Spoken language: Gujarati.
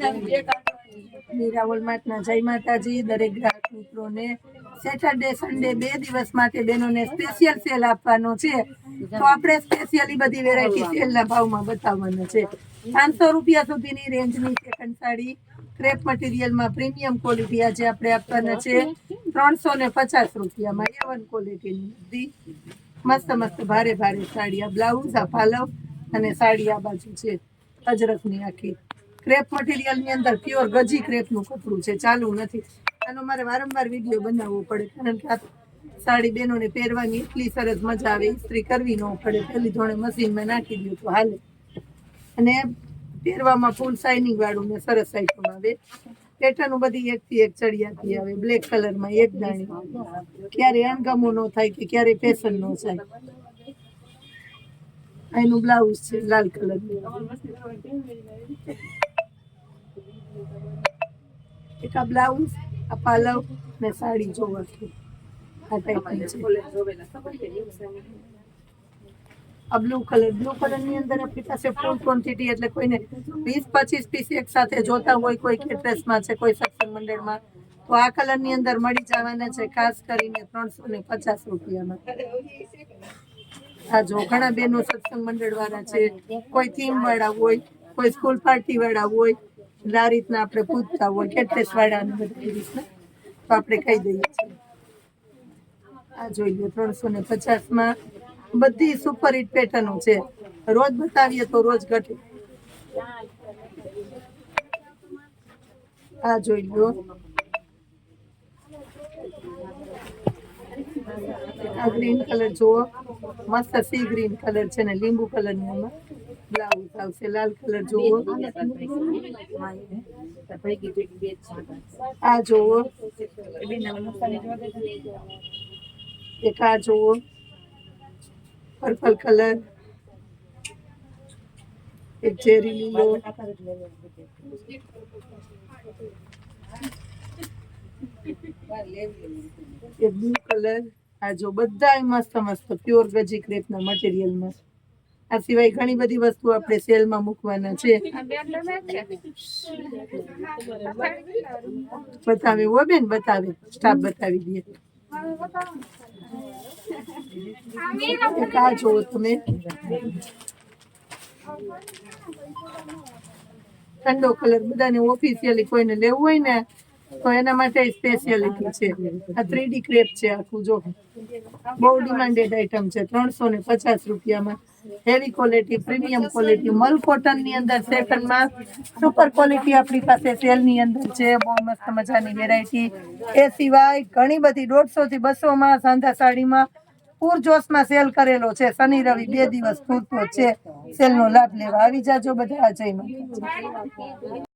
મીરા વોલમાર્ટના જય માતાજી. દરેક ગ્રાહક મિત્રોને સેટરડે સન્ડે 2 દિવસ માટે બેનોને સ્પેશિયલ સેલ આપવાનો છે. તો આપણે સ્પેશિયલી બધી વેરાયટી સેલના ભાવમાં બતાવવાનો છે. 500 રૂપિયા સુધીની રેન્જની સેકન્ડ સાડી ક્રેપ મટીરિયલમાં પ્રીમિયમ ક્વોલિટી આજે આપણે આપવાના છે 350 રૂપિયામાં. A1 ક્વોલિટીની બધી મસ્ત મસ્ત ભારે ભારે સાડી. આ બ્લાઉઝ, આ પાલવ અને સાડી આ બાજુ છે અજરકની આખી ક્રેપ મટીરિયલની અંદર પ્યોર ગજી ક્રેપનું કપડું છે. ચાલુ નથી. આનો મારે વારંવાર વિડીયો બનાવવો પડે કારણ કે આ સાડી બેનોને પહેરવાની એટલી સરસ મજા આવે. ઇસ્ત્રી કરવી ન પડે, પેલી ધોણે મશીનમાં નાખી દઉં તો હાલે. અને પહેરવામાં ફૂલ શાઇનિંગ વાળું ને સરસ આઈટમ આવે. પેટર્ન બધી એકથી એક ચડિયાતી આવે. બ્લેક કલરમાં એક દાણી, ક્યારે અણગમો ન થાય કે ક્યારે ફેશન ન થાય. એનું બ્લાઉઝ છે લાલ કલરનું. એક આ બ્લાઉઝ, આ પાલવ ને સાડી જોવા આ ટાઈપની છે. આ બ્લુ કલરની અંદર આપણી પાસે ફૂલ ક્વોન્ટિટી, એટલે કોઈને 20-25 પીસ એક સાથે જોતા હોય, કોઈ કેટરેસમાં છે, કોઈ સત્સંગ મંડળમાં, તો આ કલરની અંદર મળી જવાના છે ખાસ કરીને 350 રૂપિયામાં. આ જો ઘણા બહેનો સત્સંગ મંડળ વાળા છે, કોઈ થીમ વાળા હોય, કોઈ સ્કૂલ પાર્ટી વાળા હોય, આ રીતના આપણે પૂછતા હોય કેટરેસ વાળા ને બધી રીતના, તો આપણે કહી દઈએ છીએ. આ જોઈ લો 350માં બધી સુપર હિટ પેટર્નો છે. રોજ બતાવીએ તો રોજ ઘટે. આ જોઈ લો, આ ગ્રીન કલર જુઓ, મસ્ત સી ગ્રીન કલર છે ને લીંબુ કલરની એમાં બ્લાઉઝ આવશે. લાલ કલર જુઓ, આ જુઓ, એક આ જુઓ પર્પલ કલર, એક ચેરી લીલો, એક બ્લુ કલર. આ જો બધા મસ્ત મસ્ત પ્યોર ગજી ક્રેપના મટીરિયલમાં. આ સિવાય ઘણી બધી વસ્તુ આપણે સેલમાં મૂકવાના છે. બતાવે હો બેન, બતાવે, સ્ટાફ બતાવી દે. એક આ જુઓ તમે, ઠંડો કલર. બધાને ઓફિશિયલી કોઈને લેવું હોય ને તો એના માટે સ્પેશિયાલિટી છે. આ 3D ક્રેપ છે આખું, જો બહુ ડિમાન્ડેડ આઈટમ છે. 350 રૂપિયામાં હેવી ક્વોલિટી, પ્રીમિયમ ક્વોલિટી, મલ કોટનની અંદર સેકન્ડમાં સુપર ક્વોલિટી આપણી પાસે સેલની અંદર છે. બહુ મસ્ત મજાની વેરાયટી. એ સિવાય ઘણી બધી 150 થી 200માં સાંધા સાડીમાં પૂરજોશમાં સેલ કરેલો છે. શનિ રવિ 2 દિવસ પૂરતો છે. સેલનો લાભ લેવા આવી જાજો બધા. જય માતાજી.